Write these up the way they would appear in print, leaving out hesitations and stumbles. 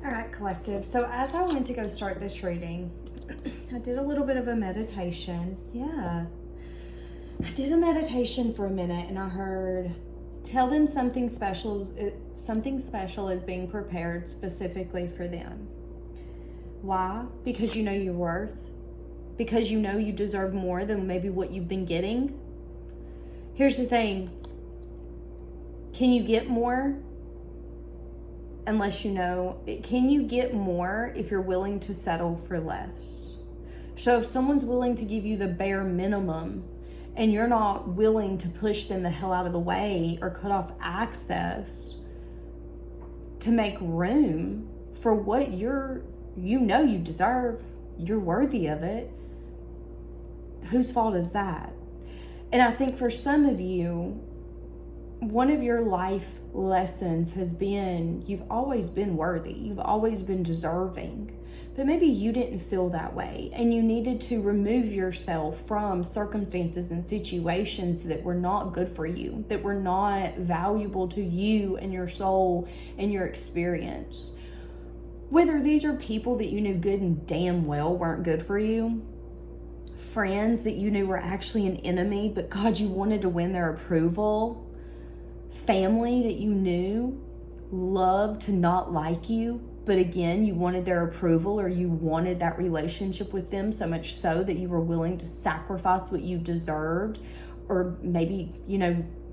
All right, collective. So as I went to go start this reading, I did a little bit of a meditation. Yeah. I did a meditation for a minute and I heard, tell them something special is being prepared specifically for them. Why? Because you know your worth. Because you know you deserve more than maybe what you've been getting. Here's the thing. Can you get more? Unless you know, can you get more if you're willing to settle for less? So if someone's willing to give you the bare minimum and you're not willing to push them the hell out of the way or cut off access to make room for what you know you deserve, you're worthy of it, whose fault is that? And I think for some of you, one of your life lessons has been you've always been worthy, you've always been deserving, but maybe you didn't feel that way and you needed to remove yourself from circumstances and situations that were not good for you, that were not valuable to you and your soul and your experience. Whether these are people that you knew good and damn well weren't good for you, friends that you knew were actually an enemy, but God, you wanted to win their approval, family that you knew loved to not like you, but again, you wanted their approval or you wanted that relationship with them so much so that you were willing to sacrifice what you deserved, or maybe,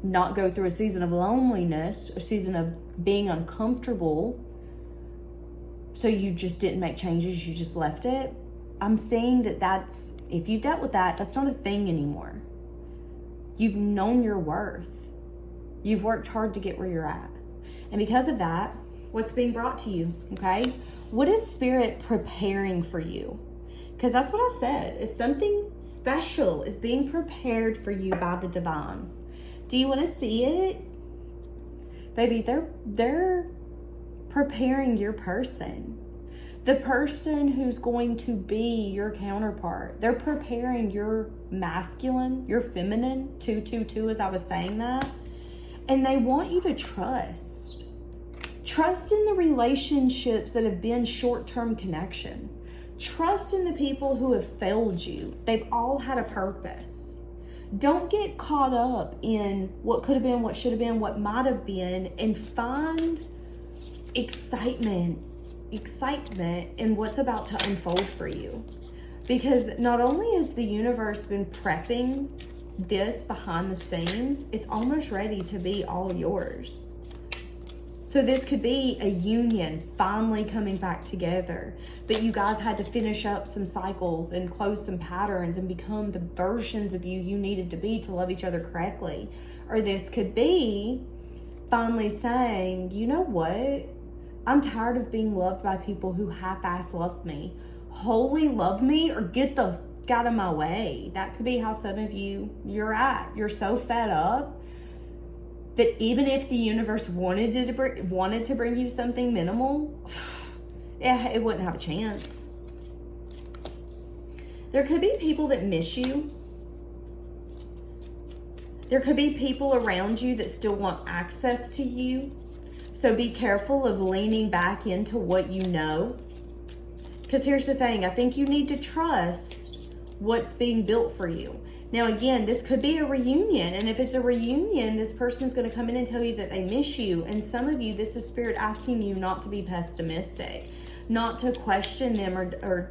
not go through a season of loneliness, a season of being uncomfortable, so you just didn't make changes, you just left it. I'm saying that's, if you've dealt with that, that's not a thing anymore. You've known your worth. You've worked hard to get where you're at. And because of that, what's being brought to you, okay? What is Spirit preparing for you? Because that's what I said, is something special is being prepared for you by the divine. Do you want to see it? Baby, they're preparing your person. The person who's going to be your counterpart. They're preparing your masculine, your feminine, 222 as I was saying that. And they want you to trust. Trust in the relationships that have been short-term connection. Trust in the people who have failed you. They've all had a purpose. Don't get caught up in what could have been, what should have been, what might have been, and find excitement in what's about to unfold for you. Because not only has the universe been prepping this behind the scenes, it's almost ready to be all yours. So this could be a union finally coming back together, but you guys had to finish up some cycles and close some patterns and become the versions of you needed to be to love each other correctly. Or this could be finally saying, you know what? I'm tired of being loved by people who half-ass love me. Wholly love me or get the out of my way. That could be how some of you're at. You're so fed up that even if the universe wanted to bring you something minimal, yeah, it wouldn't have a chance. There could be people that miss you. There could be people around you that still want access to you. So be careful of leaning back into what you know. Because here's the thing, I think you need to trust what's being built for you. Now again, this could be a reunion, and if it's a reunion, this person's going to come in and tell you that they miss you. And some of you, this is Spirit asking you not to be pessimistic, not to question them or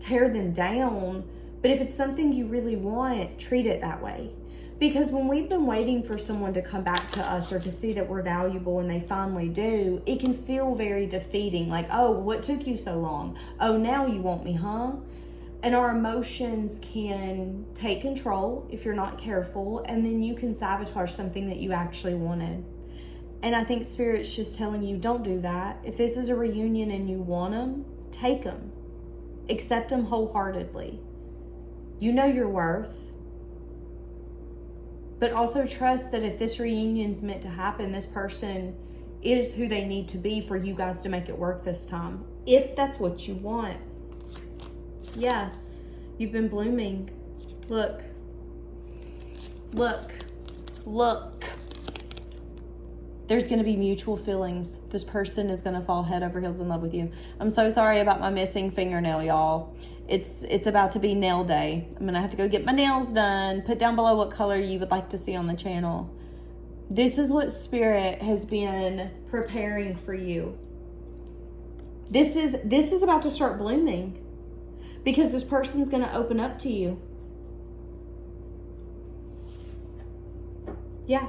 tear them down. But if it's something you really want, treat it that way. Because when we've been waiting for someone to come back to us or to see that we're valuable and they finally do, it can feel very defeating. Like, oh, what took you so long? Oh, now you want me, huh? And our emotions can take control if you're not careful, and then you can sabotage something that you actually wanted. And I think Spirit's just telling you, don't do that. If this is a reunion and you want them, take them. Accept them wholeheartedly. You know your worth. But also trust that if this reunion's meant to happen, this person is who they need to be for you guys to make it work this time. If that's what you want. Yeah, you've been blooming. Look. There's going to be mutual feelings. This person is going to fall head over heels in love with you. I'm so sorry about my missing fingernail, y'all. It's about to be nail day. I'm going to have to go get my nails done. Put down below what color you would like to see on the channel. This is what Spirit has been preparing for you. This is about to start blooming because this person's going to open up to you. Yeah.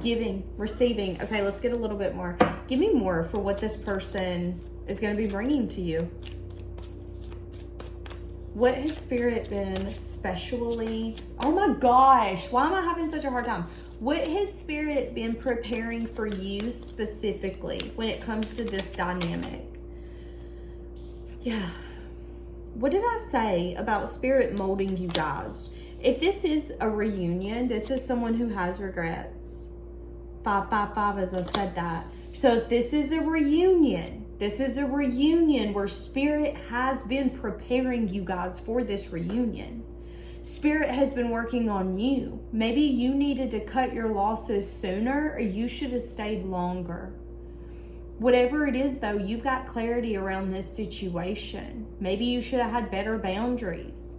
Giving, receiving. Okay, let's get a little bit more. Give me more for what this person is going to be bringing to you. What has Spirit been specially... Oh my gosh, why am I having such a hard time? What has Spirit been preparing for you specifically when it comes to this dynamic? Yeah. What did I say about Spirit molding you guys? If this is a reunion, this is someone who has regrets. 555 as I said that. So if this is a reunion, where Spirit has been preparing you guys for this reunion. Spirit has been working on you. Maybe you needed to cut your losses sooner, or you should have stayed longer. Whatever it is though, you've got clarity around this situation. Maybe you should have had better boundaries.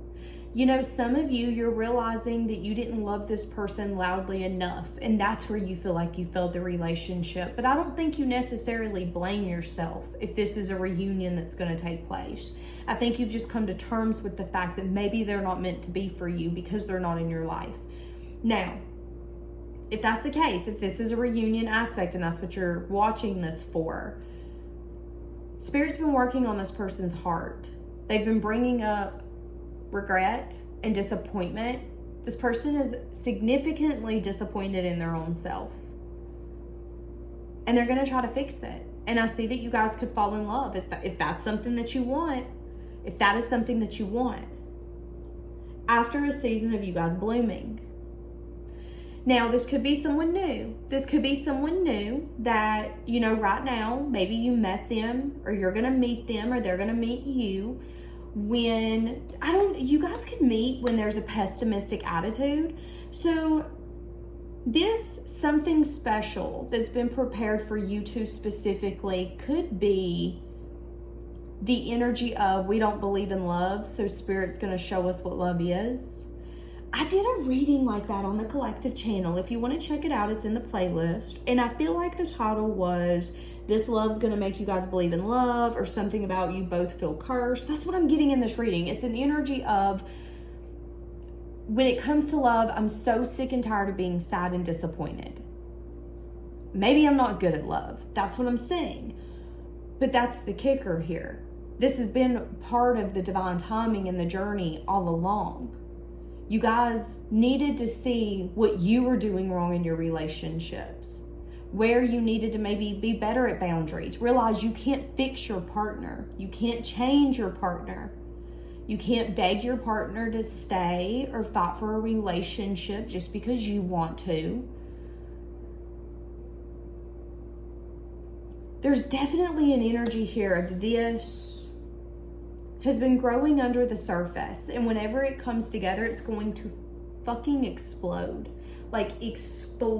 You know, some of you, you're realizing that you didn't love this person loudly enough, and that's where you feel like you failed the relationship. But I don't think you necessarily blame yourself if this is a reunion that's going to take place. I think you've just come to terms with the fact that maybe they're not meant to be for you because they're not in your life. Now, if that's the case, if this is a reunion aspect and that's what you're watching this for, Spirit's been working on this person's heart. They've been bringing up regret and disappointment. This person is significantly disappointed in their own self, and they're going to try to fix it. And I see that you guys could fall in love if that's something that you want. If that is something that you want after a season of you guys blooming. Now, this could be someone new. This could be someone new that, you know, right now, maybe you met them, or you're going to meet them, or they're going to meet you. When, you guys could meet when there's a pessimistic attitude. So this something special that's been prepared for you two specifically could be the energy of, we don't believe in love, so Spirit's going to show us what love is. I did a reading like that on the Collective channel. If you want to check it out, it's in the playlist. And I feel like the title was, this love's going to make you guys believe in love, or something about you both feel cursed. That's what I'm getting in this reading. It's an energy of, when it comes to love, I'm so sick and tired of being sad and disappointed. Maybe I'm not good at love. That's what I'm saying. But that's the kicker here. This has been part of the divine timing and the journey all along. You guys needed to see what you were doing wrong in your relationships, where you needed to maybe be better at boundaries. Realize you can't fix your partner. You can't change your partner. You can't beg your partner to stay or fight for a relationship just because you want to. There's definitely an energy here of this has been growing under the surface, and whenever it comes together, it's going to fucking explode. Like, explode.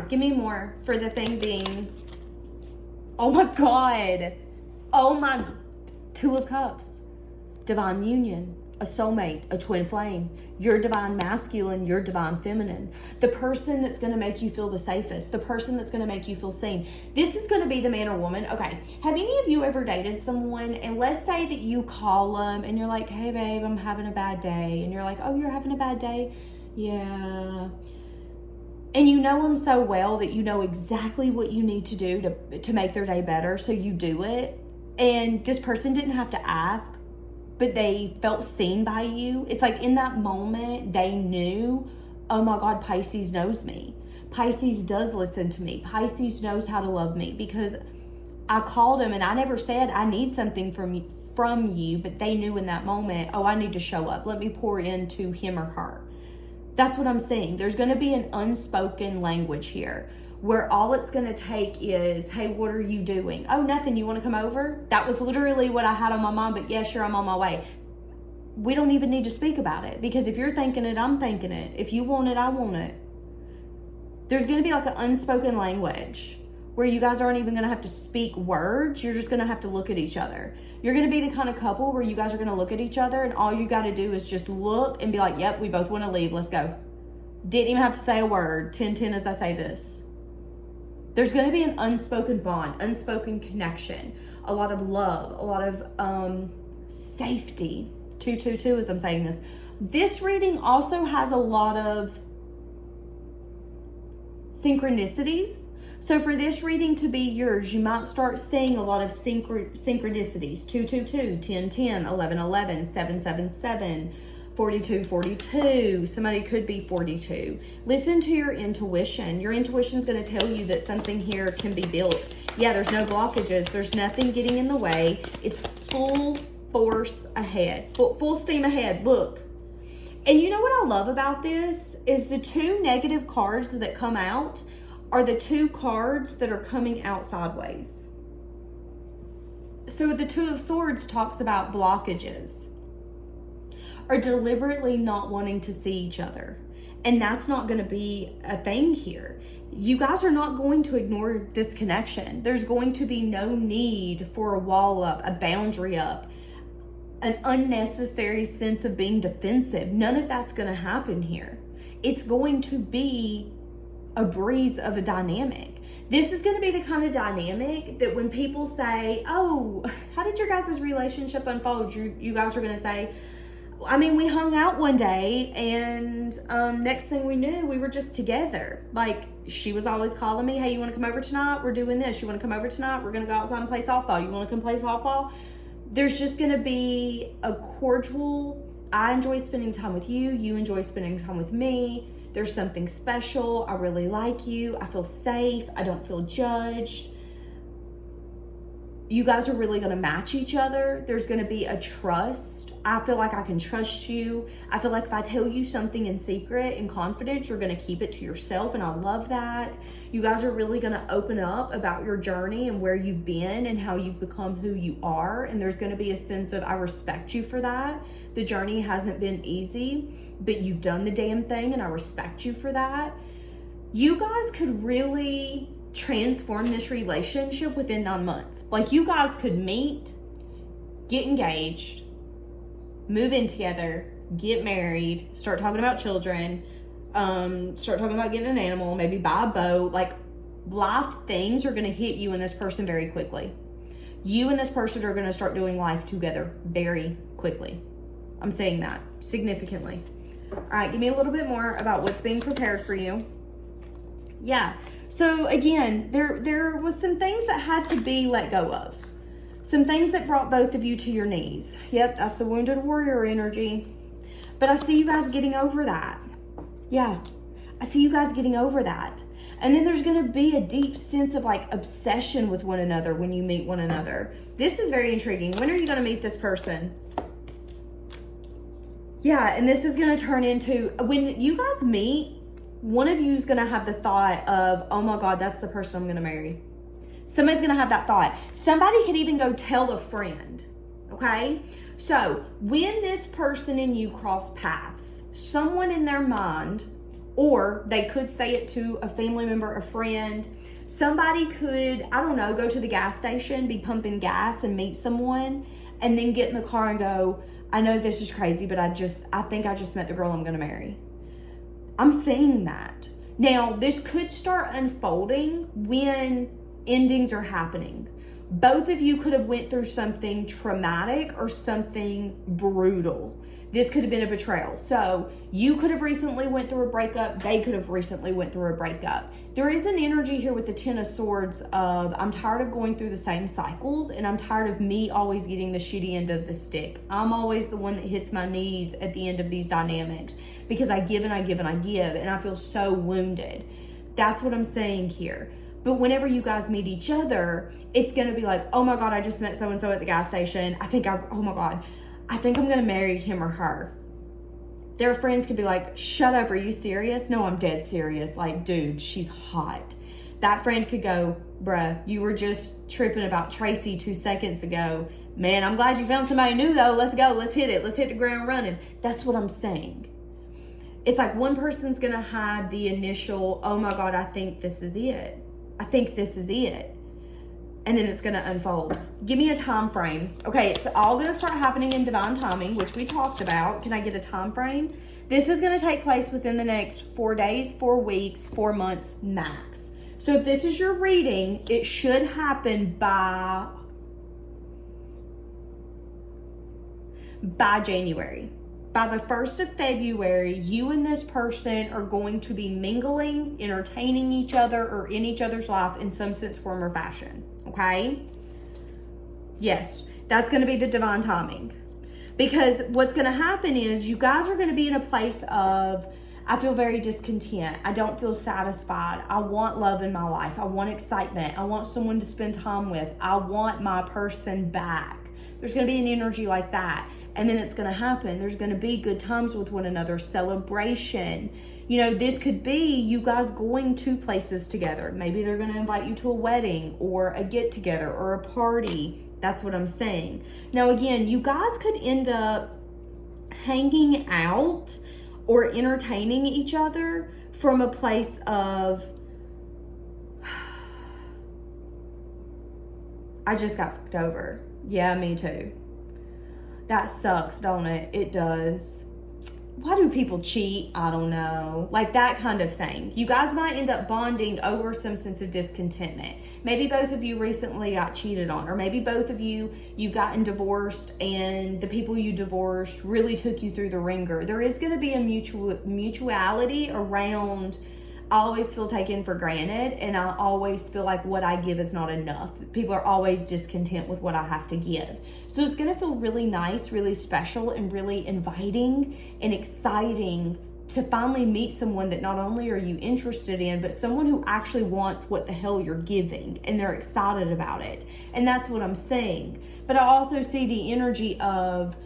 Give me more for the thing being, oh my God. Oh my, 2 of Cups. Divine union, a soulmate, a twin flame. Your divine masculine, your divine feminine. The person that's going to make you feel the safest. The person that's going to make you feel seen. This is going to be the man or woman. Okay, have any of you ever dated someone, and let's say that you call them and you're like, hey babe, I'm having a bad day. And you're like, oh, you're having a bad day? Yeah. And you know them so well that you know exactly what you need to do to make their day better, so you do it. And this person didn't have to ask, but they felt seen by you. It's like in that moment, they knew, oh my God, Pisces knows me. Pisces does listen to me. Pisces knows how to love me, because I called him and I never said I need something from you, but they knew in that moment, oh, I need to show up. Let me pour into him or her. That's what I'm saying. There's going to be an unspoken language here, where all it's going to take is, hey, what are you doing? Oh, nothing. You want to come over? That was literally what I had on my mind, but yeah, sure, I'm on my way. We don't even need to speak about it, because if you're thinking it, I'm thinking it. If you want it, I want it. There's going to be like an unspoken language where you guys aren't even going to have to speak words. You're just going to have to look at each other. You're going to be the kind of couple where you guys are going to look at each other and all you got to do is just look and be like, yep, we both want to leave. Let's go. Didn't even have to say a word. 10-10 as I say this. There's going to be an unspoken bond, unspoken connection, a lot of love, a lot of safety. 222 as I'm saying this. This reading also has a lot of synchronicities. So for this reading to be yours, you might start seeing a lot of synchronicities. 222, 10-10, 11-11, 7-7-7, 42-42. Somebody could be 42. Listen to your intuition. Your intuition is going to tell you that something here can be built. Yeah, there's no blockages. There's nothing getting in the way. It's full force ahead. Full steam ahead. Look. And you know what I love about this is the two negative cards that come out are the two cards that are coming out sideways. So the Two of Swords talks about blockages or deliberately not wanting to see each other. And that's not going to be a thing here. You guys are not going to ignore this connection. There's going to be no need for a wall up, a boundary up, an unnecessary sense of being defensive. None of that's going to happen here. It's going to be a breeze of a dynamic. This is going to be the kind of dynamic that when people say, oh, how did your guys' relationship unfold? You guys are going to say, I mean, we hung out one day and next thing we knew, we were just together. Like, she was always calling me, hey, you want to come over tonight? We're doing this. You want to come over tonight? We're going to go outside and play softball. You want to come play softball? There's just going to be a cordial, I enjoy spending time with you. You enjoy spending time with me. There's something special. I really like you. I feel safe. I don't feel judged. You guys are really going to match each other. There's going to be a trust. I feel like I can trust you. I feel like if I tell you something in secret and confidence, you're going to keep it to yourself. And I love that. You guys are really going to open up about your journey and where you've been and how you've become who you are. And there's going to be a sense of, I respect you for that. The journey hasn't been easy, but you've done the damn thing and I respect you for that. You guys could really transform this relationship within 9 months. Like, you guys could meet, get engaged, move in together, get married, start talking about children, start talking about getting an animal, maybe buy a boat. Like, life things are going to hit you and this person very quickly. You and this person are going to start doing life together very quickly. I'm saying that significantly. All right, give me a little bit more about what's being prepared for you. Yeah. So again, there was some things that had to be let go of. Some things that brought both of you to your knees. Yep, that's the wounded warrior energy. But I see you guys getting over that. Yeah, I see you guys getting over that. And then there's going to be a deep sense of like obsession with one another when you meet one another. This is very intriguing. When are you going to meet this person? Yeah, and this is going to turn into, when you guys meet, one of you is going to have the thought of, oh my God, that's the person I'm going to marry. Somebody's going to have that thought. Somebody could even go tell a friend, okay? So when this person and you cross paths, someone in their mind, or they could say it to a family member, a friend, somebody could, I don't know, go to the gas station, be pumping gas and meet someone, and then get in the car and go, I know this is crazy, but I think I just met the girl I'm going to marry. I'm seeing that. Now, this could start unfolding when endings are happening. Both of you could have went through something traumatic or something brutal. This could have been a betrayal. So you could have recently went through a breakup. They could have recently went through a breakup. There is an energy here with the Ten of Swords of, I'm tired of going through the same cycles and I'm tired of me always getting the shitty end of the stick. I'm always the one that hits my knees at the end of these dynamics because I give and I give and I give and I feel so wounded. That's what I'm saying here. But whenever you guys meet each other, it's going to be like, oh my God, I just met so-and-so at the gas station. Oh my God, I think I'm going to marry him or her. Their friends could be like, shut up, are you serious? No, I'm dead serious. Like, dude, she's hot. That friend could go, bruh, you were just tripping about Tracy 2 seconds ago. Man, I'm glad you found somebody new though. Let's go, let's hit it. Let's hit the ground running. That's what I'm saying. It's like one person's going to have the initial, oh my God, I think this is it. I think this is it. And then it's going to unfold. Give me a time frame. Okay, it's all going to start happening in divine timing, which we talked about. Can I get a time frame? This is going to take place within the next 4 days, 4 weeks, 4 months max. So if this is your reading, it should happen by January. By the 1st of February, you and this person are going to be mingling, entertaining each other, or in each other's life in some sense, form, or fashion. Okay? Yes, that's going to be the divine timing. Because what's going to happen is you guys are going to be in a place of, I feel very discontent. I don't feel satisfied. I want love in my life. I want excitement. I want someone to spend time with. I want my person back. There's going to be an energy like that. And then it's going to happen. There's going to be good times with one another, celebration. You know, this could be you guys going to places together. Maybe they're going to invite you to a wedding or a get together or a party. That's what I'm saying. Now, again, you guys could end up hanging out or entertaining each other from a place of, I just got fucked over. Yeah, me too. That sucks, don't it? It does. Why do people cheat? I don't know. Like that kind of thing. You guys might end up bonding over some sense of discontentment. Maybe both of you recently got cheated on, or maybe both of you've gotten divorced and the people you divorced really took you through the ringer. There is going to be a mutuality around, I always feel taken for granted, and I always feel like what I give is not enough. People are always discontent with what I have to give. So it's going to feel really nice, really special, and really inviting and exciting to finally meet someone that not only are you interested in, but someone who actually wants what the hell you're giving, and they're excited about it. And that's what I'm saying. But I also see the energy of,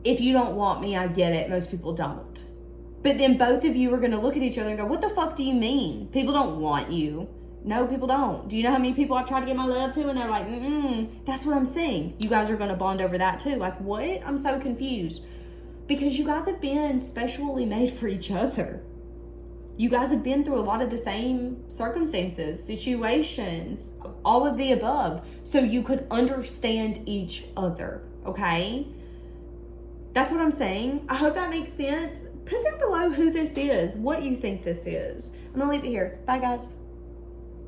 if you don't want me, I get it. Most people don't. But then both of you are going to look at each other and go, what the fuck do you mean? People don't want you. No, people don't. Do you know how many people I've tried to get my love to? And they're like, That's what I'm saying. You guys are going to bond over that too. Like, what? I'm so confused. Because you guys have been specially made for each other. You guys have been through a lot of the same circumstances, situations, all of the above. So you could understand each other, okay? That's what I'm saying. I hope that makes sense. Put down below who this is, what you think this is. I'm going to leave it here. Bye, guys.